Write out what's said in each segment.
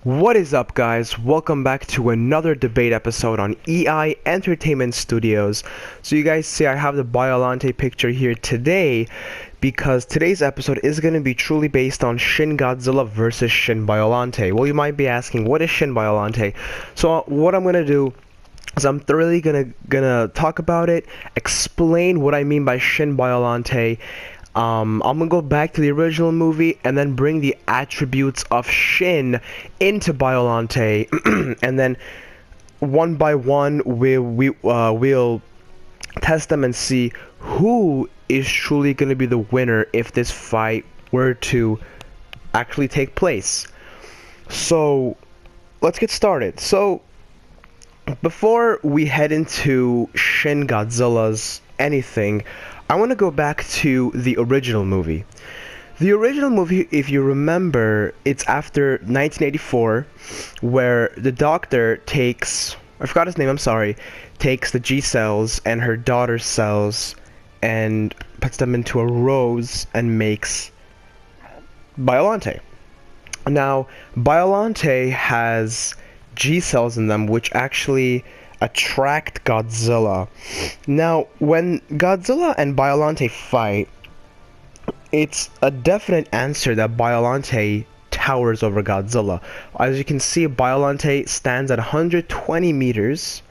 What is up, guys? Welcome back to another debate episode on EI Entertainment Studios. So you guys see I have the Biollante picture here today because today's episode is going to be truly based on Shin Godzilla versus Shin Biollante. Well, you might be asking, what is Shin Biollante? So what I'm going to do is I'm thoroughly gonna talk about it, explain what I mean by Shin Biollante. I'm gonna go back to the original movie and then bring the attributes of Shin into Biollante, and then one by one we'll test them and see who is truly gonna be the winner if this fight were to actually take place. So let's get started. So before we head into Shin Godzilla's anything, I want to go back to the original movie. The original movie, if you remember, it's after 1984, where the doctor takes, I forgot his name, I'm sorry, takes the G cells and her daughter's cells and puts them into a rose and makes Biollante. Now, Biollante has G cells in them which actually attract Godzilla. Now, when Godzilla and Biollante fight, it's a definite answer that Biollante towers over Godzilla. As you can see, Biollante stands at 120 meters.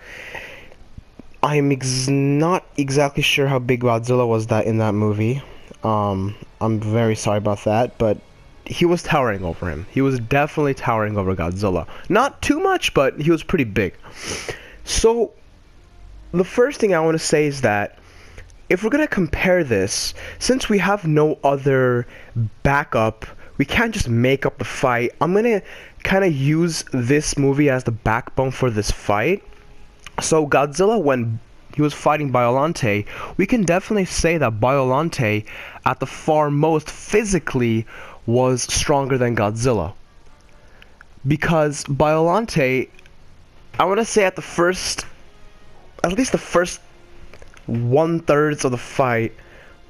I'm not exactly sure how big Godzilla was in that movie. I'm very sorry about that, but he was towering over him. He was definitely towering over Godzilla. Not too much, but he was pretty big. So, the first thing I want to say is that if we're going to compare this, since we have no other backup, we can't just make up the fight. I'm going to kind of use this movie as the backbone for this fight. So, Godzilla, when he was fighting Biollante, we can definitely say that Biollante, at the far most physically, was stronger than Godzilla. Because Biollante, I want to say at least the first 1/3 of the fight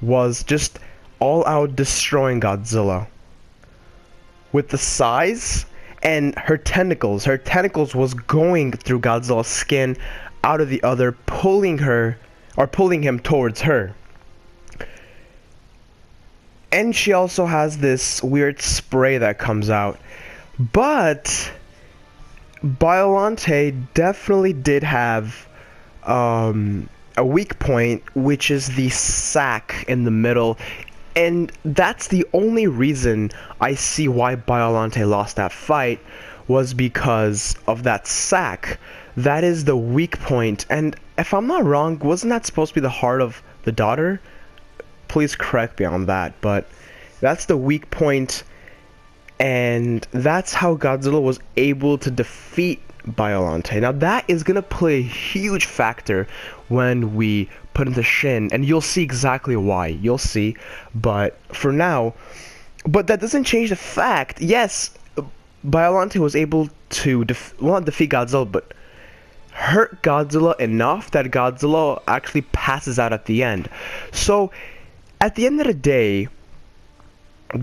was just all out destroying Godzilla. With the size and her tentacles was going through Godzilla's skin out of the other, pulling him towards her. And she also has this weird spray that comes out. But Biollante definitely did have a weak point, which is the sack in the middle. And that's the only reason I see why Biollante lost that fight, was because of that sack. That is the weak point. And if I'm not wrong, wasn't that supposed to be the heart of the daughter? Please correct me on that, but that's the weak point, and that's how Godzilla was able to defeat Biollante. Now that is going to play a huge factor when we put into Shin, and you'll see exactly why. You'll see, but for now, but that doesn't change the fact, yes, Biollante was able to not defeat Godzilla, but hurt Godzilla enough that Godzilla actually passes out at the end. So at the end of the day,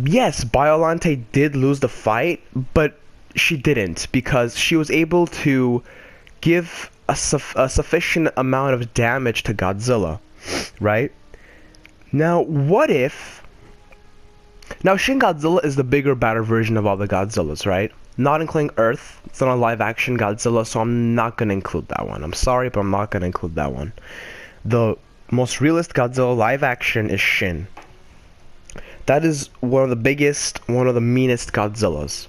yes, Biollante did lose the fight, but she didn't, because she was able to give a sufficient amount of damage to Godzilla, right? Now, what if... Now, Shin Godzilla is the bigger, badder version of all the Godzillas, right? Not including Earth. It's not a live-action Godzilla, so I'm not going to include that one. I'm sorry, but I'm not going to include that one. The most realist Godzilla live-action is Shin. That is one of the biggest, one of the meanest Godzillas.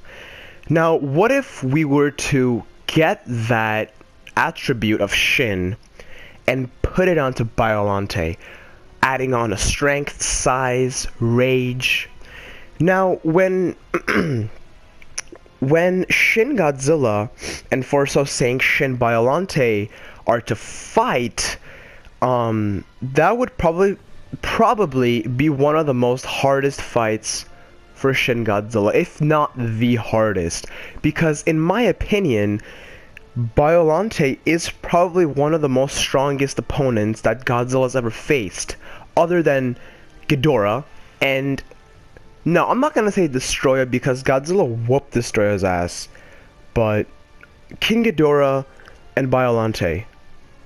Now, what if we were to get that attribute of Shin and put it onto Biollante, adding on a strength, size, rage? Now, when Shin Godzilla and for so saying Shin Biollante are to fight, that would probably be one of the most hardest fights for Shin Godzilla, if not the hardest, because in my opinion, Biollante is probably one of the most strongest opponents that Godzilla's ever faced, other than Ghidorah. And no, I'm not gonna say Destroyer, because Godzilla whooped Destroyer's ass but King Ghidorah and Biollante.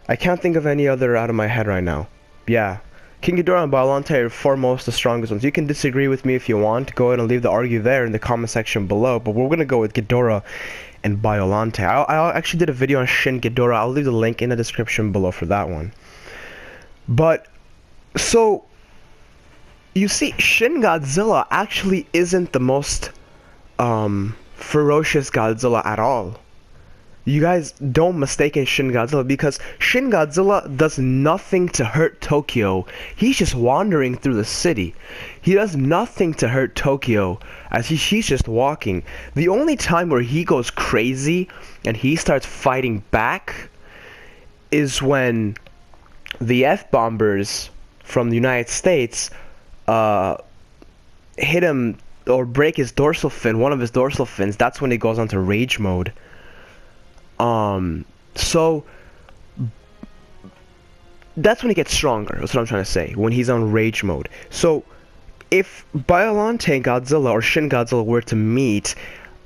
I can't think of any other out of my head right now. Yeah. King Ghidorah and Biollante are foremost the strongest ones. You can disagree with me if you want. Go ahead and leave the argue there in the comment section below. But we're going to go with Ghidorah and Biollante. I actually did a video on Shin Godzilla. I'll leave the link in the description below for that one. But, so, you see, Shin Godzilla actually isn't the most ferocious Godzilla at all. You guys don't mistake Shin Godzilla, because Shin Godzilla does nothing to hurt Tokyo. He's just wandering through the city. He does nothing to hurt Tokyo, as he's just walking. The only time where he goes crazy and he starts fighting back is when the F-bombers from the United States hit him or break his dorsal fin, one of his dorsal fins. That's when he goes onto rage mode. So that's when he gets stronger. That's what I'm trying to say. When he's on rage mode. So if Biollante and Godzilla or Shin Godzilla were to meet,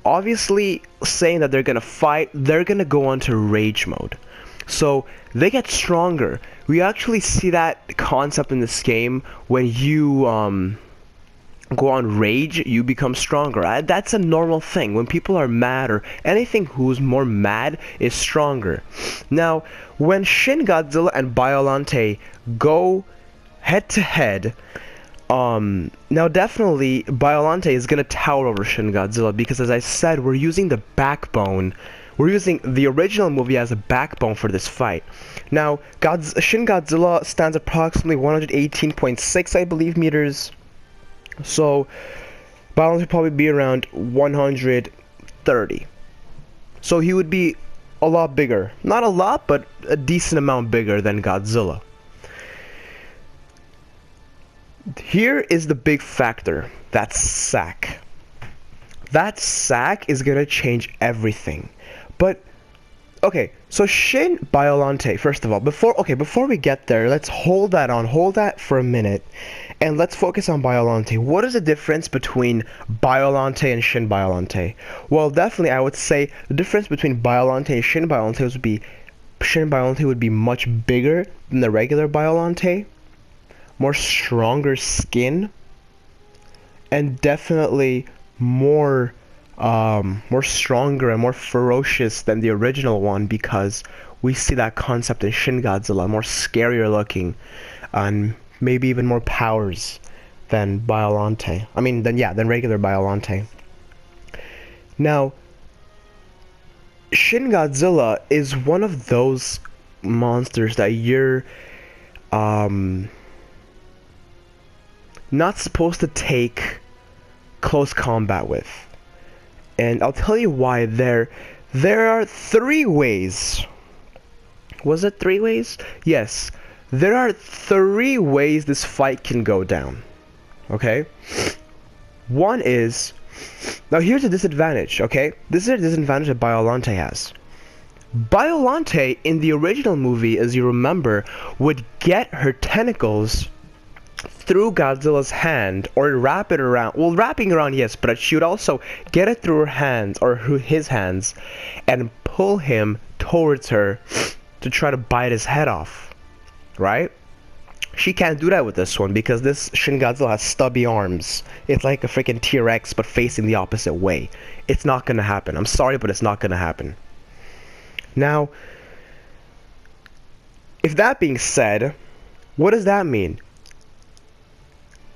obviously saying that they're gonna fight, they're gonna go onto rage mode. So they get stronger. We actually see that concept in this game. When you go on rage, you become stronger. That's a normal thing. When people are mad, or anything who's more mad is stronger. Now, when Shin Godzilla and Biollante go head to head, now definitely Biollante is gonna tower over Shin Godzilla, because as I said, we're using the backbone. We're using the original movie as a backbone for this fight. Now, Shin Godzilla stands approximately 118.6, I believe, meters. So, Biollante would probably be around 130. So he would be a lot bigger. Not a lot, but a decent amount bigger than Godzilla. Here is the big factor. That sack. That sack is gonna change everything. But, okay, so Shin Biollante, first of all, before we get there, let's hold that for a minute. And let's focus on Biollante. What is the difference between Biollante and Shin Biollante? Well, definitely I would say the difference between Biollante and Shin Biollante would be Shin Biollante would be much bigger than the regular Biollante, more stronger skin, and definitely more stronger and more ferocious than the original one, because we see that concept in Shin Godzilla, more scarier looking, and maybe even more powers than Biollante. Than regular Biollante. Now, Shin Godzilla is one of those monsters that you're not supposed to take close combat with. And I'll tell you why. There are 3 ways. Was it 3 ways? Yes. There are 3 ways this fight can go down. Okay? One is... Now here's a disadvantage, okay? This is a disadvantage that Biollante has. Biollante, in the original movie, as you remember, would get her tentacles through Godzilla's hand, or wrap it around. Well, wrapping around, yes, but she would also get it through her hands, or his hands, and pull him towards her to try to bite his head off. Right? She can't do that with this one, because this Shin Godzilla has stubby arms. It's like a freaking T-Rex, but facing the opposite way. It's not gonna happen. I'm sorry, but it's not gonna happen. Now, if that being said, what does that mean?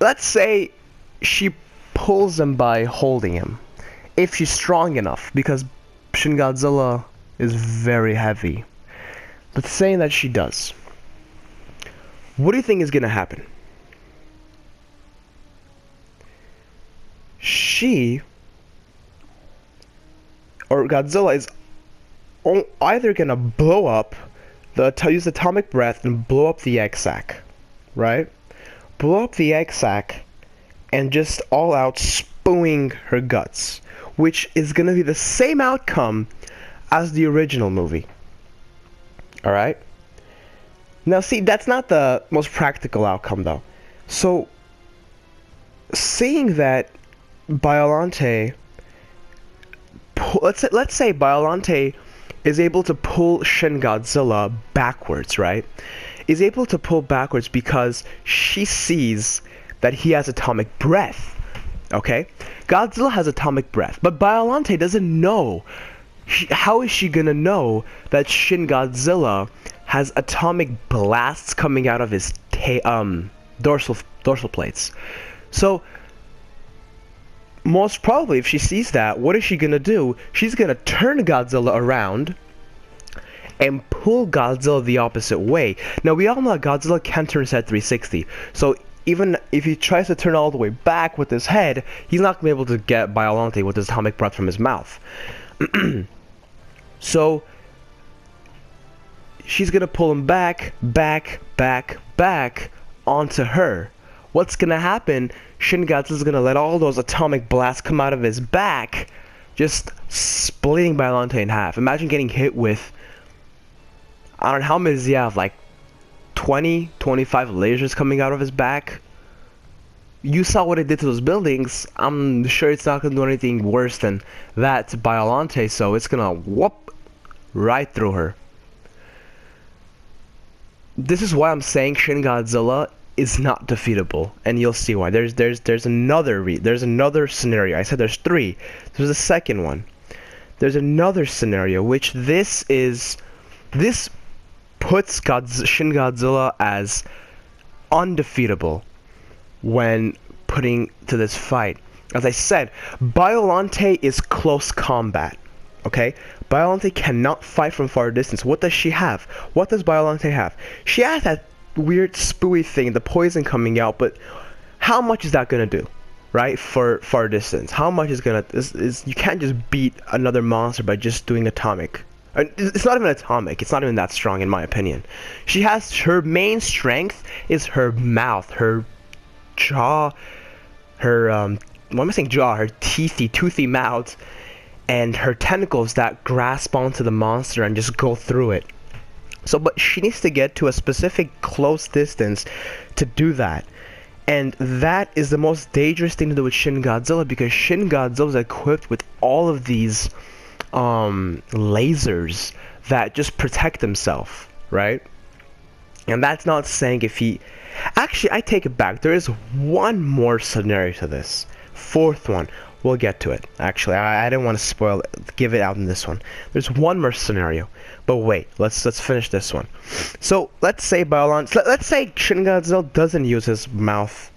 Let's say she pulls him by holding him. If she's strong enough, because Shin Godzilla is very heavy. But saying that she does. What do you think is going to happen? Godzilla is either going to blow up, use atomic breath and blow up the egg sac, right? Blow up the egg sac and just all out spewing her guts, which is going to be the same outcome as the original movie. Alright? Now see, that's not the most practical outcome though. So, seeing that Biollante pull, let's say Biollante is able to pull Shin Godzilla backwards, right? Is able to pull backwards because she sees that he has atomic breath. Okay? Godzilla has atomic breath, but Biollante doesn't know. How is she gonna know that Shin Godzilla has atomic blasts coming out of his dorsal plates? So most probably, if she sees that, what is she gonna do? She's gonna turn Godzilla around and pull Godzilla the opposite way. Now we all know that Godzilla can turn his head 360, so even if he tries to turn all the way back with his head, he's not gonna be able to get Biollante with his atomic breath from his mouth. So she's gonna pull him back onto her. What's gonna happen? Shin Godzilla's gonna let all those atomic blasts come out of his back, just splitting Biollante in half. Imagine getting hit with, I don't know, how many does he have? Like 20, 25 lasers coming out of his back? You saw what it did to those buildings. I'm sure it's not gonna do anything worse than that to Biollante, so it's gonna whoop right through her. This is why I'm saying Shin Godzilla is not defeatable, and you'll see why. There's another scenario. I said there's three. There's a second one. There's another scenario which this puts Shin Godzilla as undefeatable when putting to this fight. As I said, Biollante is close combat. Okay? Biollante cannot fight from far distance. What does she have? What does Biollante have? She has that weird spooey thing, the poison coming out, but how much is that gonna do? Right? For far distance. How much is gonna you can't just beat another monster by just doing atomic. It's not even atomic. It's not even that strong in my opinion. She has, her main strength is her mouth, her jaw, her what am I saying, jaw, her toothy mouth, and her tentacles that grasp onto the monster and just go through it. So, but she needs to get to a specific close distance to do that. And that is the most dangerous thing to do with Shin Godzilla, because Shin Godzilla is equipped with all of these lasers that just protect himself, right? And that's not saying if he... Actually, I take it back. There is one more scenario to this. Fourth one. We'll get to it. Actually, I didn't want to spoil it, give it out in this one. There's one more scenario. But wait, let's finish this one. So let's say let's say Shin Godzilla doesn't use his mouth,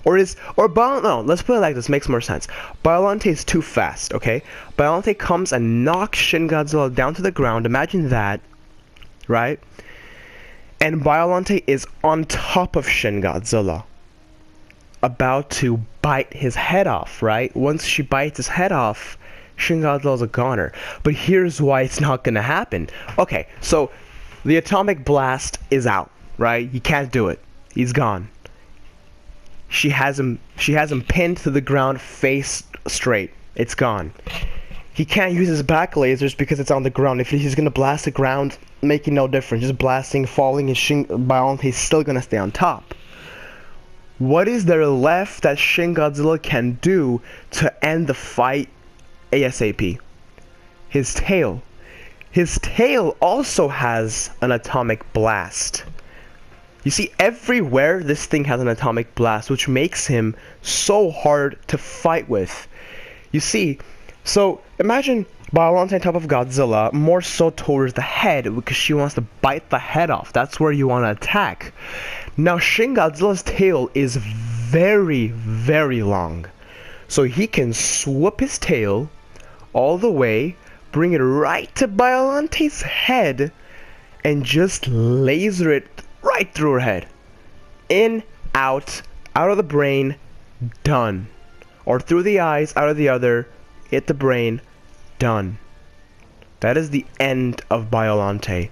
no, let's put it like this, makes more sense. Biollante is too fast, okay? Biollante comes and knocks Shin Godzilla down to the ground. Imagine that, right? And Biollante is on top of Shin Godzilla, about to bite his head off, right? Once she bites his head off, Shin Godzilla's a goner. But here's why it's not gonna happen. Okay, so the atomic blast is out, right? He can't do it. He's gone. She has him pinned to the ground, face straight. It's gone. He can't use his back lasers because it's on the ground. If he's gonna blast the ground, making no difference. Just blasting, falling, and Biollante is still gonna stay on top. What is there left that Shin Godzilla can do to end the fight ASAP? His tail. His tail also has an atomic blast. You see, everywhere this thing has an atomic blast, which makes him so hard to fight with. You see, so imagine Biollante on top of Godzilla, more so towards the head, because she wants to bite the head off. That's where you want to attack. Now, Shin Godzilla's tail is very, very long. So he can swoop his tail all the way, bring it right to Biollante's head, and just laser it right through her head. In, out of the brain, done. Or through the eyes, out of the other, hit the brain, done. That is the end of Biollante.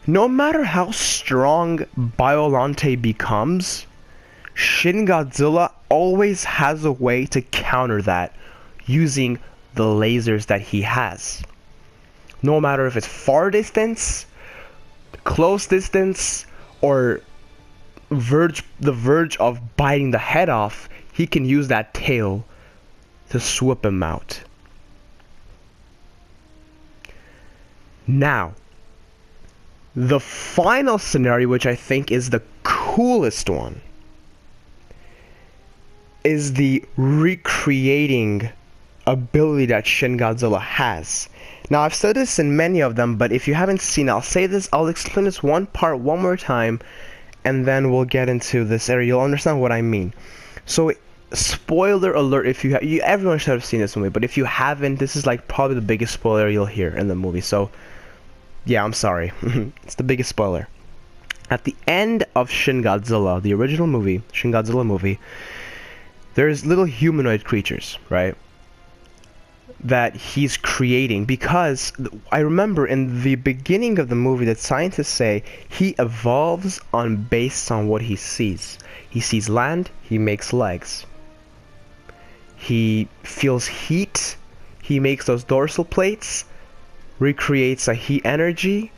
No matter how strong Biollante becomes, Shin Godzilla always has a way to counter that using the lasers that he has. No matter if it's far distance, close distance, or the verge of biting the head off, he can use that tail to swoop him out. Now, the final scenario, which I think is the coolest one, is the recreating ability that Shin Godzilla has. Now, I've said this in many of them, but if you haven't seen it, I'll explain this one part one more time, and then we'll get into this area. You'll understand what I mean. So, spoiler alert, if everyone should have seen this movie, but if you haven't, this is like probably the biggest spoiler you'll hear in the movie. So, yeah, I'm sorry. It's the biggest spoiler. At the end of Shin Godzilla, the original movie, Shin Godzilla movie, there's little humanoid creatures, right? That he's creating, because I remember in the beginning of the movie that scientists say he evolves based on what he sees. He sees land, he makes legs. He feels heat, he makes those dorsal plates, recreates a heat energy,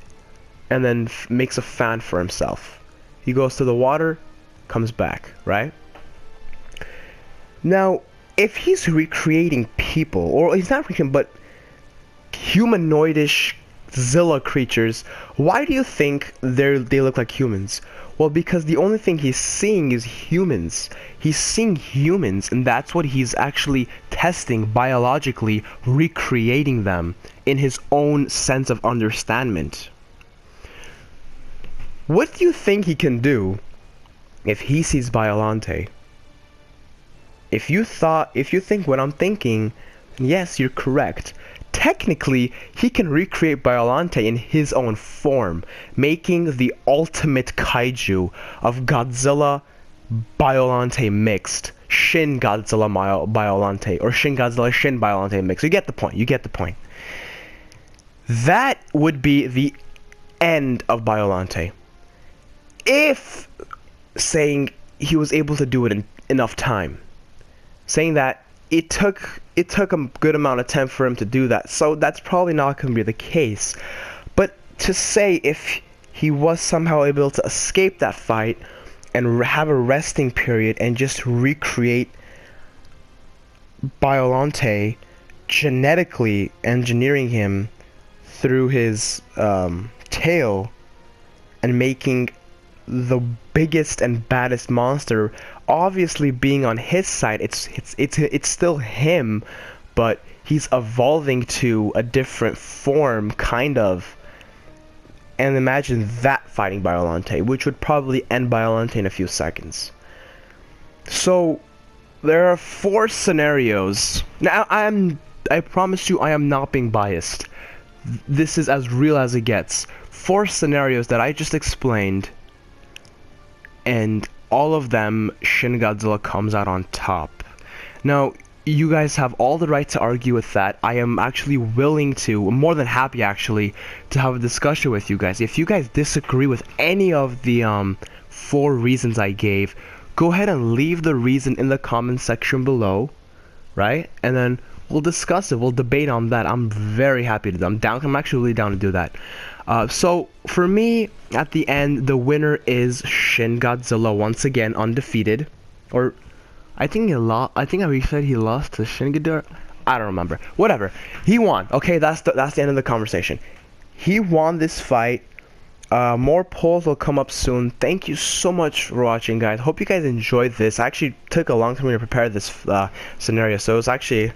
and then makes a fan for himself. He goes to the water, comes back, right? Now, if he's recreating people, or he's not recreating, but humanoidish Zilla creatures, why do you think they look like humans? Well, because the only thing he's seeing is humans. He's seeing humans, and that's what he's actually testing biologically, recreating them in his own sense of understanding. What do you think he can do if he sees Biollante? If you think what I'm thinking, yes, you're correct. Technically, he can recreate Biollante in his own form, making the ultimate kaiju of Godzilla Biollante mixed. Shin Godzilla Biollante, or Shin Godzilla Shin Biollante mixed. You get the point. That would be the end of Biollante. If saying he was able to do it in enough time. Saying that it took a good amount of time for him to do that, so that's probably not going to be the case. But to say if he was somehow able to escape that fight and have a resting period and just recreate Biollante, genetically engineering him through his tail and making the biggest and baddest monster, obviously being on his side, it's still him, but he's evolving to a different form, kind of. And imagine that fighting Biollante, which would probably end Biollante in a few seconds. So there are 4 scenarios. Now I promise you I am not being biased. This is as real as it gets. 4 scenarios that I just explained, and all of them, Shin Godzilla comes out on top. Now, you guys have all the right to argue with that. I am actually willing to, more than happy actually, to have a discussion with you guys. If you guys disagree with any of the 4 reasons I gave, go ahead and leave the reason in the comment section below, right? And then we'll discuss it, we'll debate on that. I'm very happy to do that. I'm actually really down to do that. So for me, at the end, the winner is Shin Godzilla, once again undefeated. Or I think he lost. I think I said he lost to Shin Godzilla. I don't remember. Whatever. He won. Okay, that's the end of the conversation. He won this fight. More polls will come up soon. Thank you so much for watching, guys. Hope you guys enjoyed this. I actually took a long time to prepare this scenario, so it was actually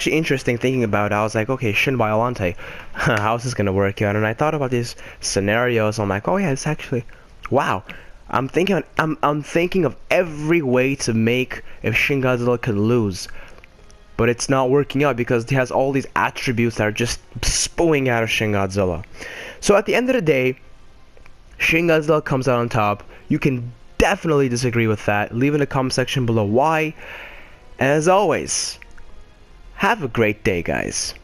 interesting thinking about it. I was like, okay, Shin Biollante, how is this gonna work out? And I thought about these scenarios. I'm like, oh yeah, it's actually, wow. I'm thinking of every way to make if Shin Godzilla could lose, but it's not working out because he has all these attributes that are just spewing out of Shin Godzilla. So at the end of the day, Shin Godzilla comes out on top. You can definitely disagree with that. Leave in the comment section below why. And as always, have a great day, guys.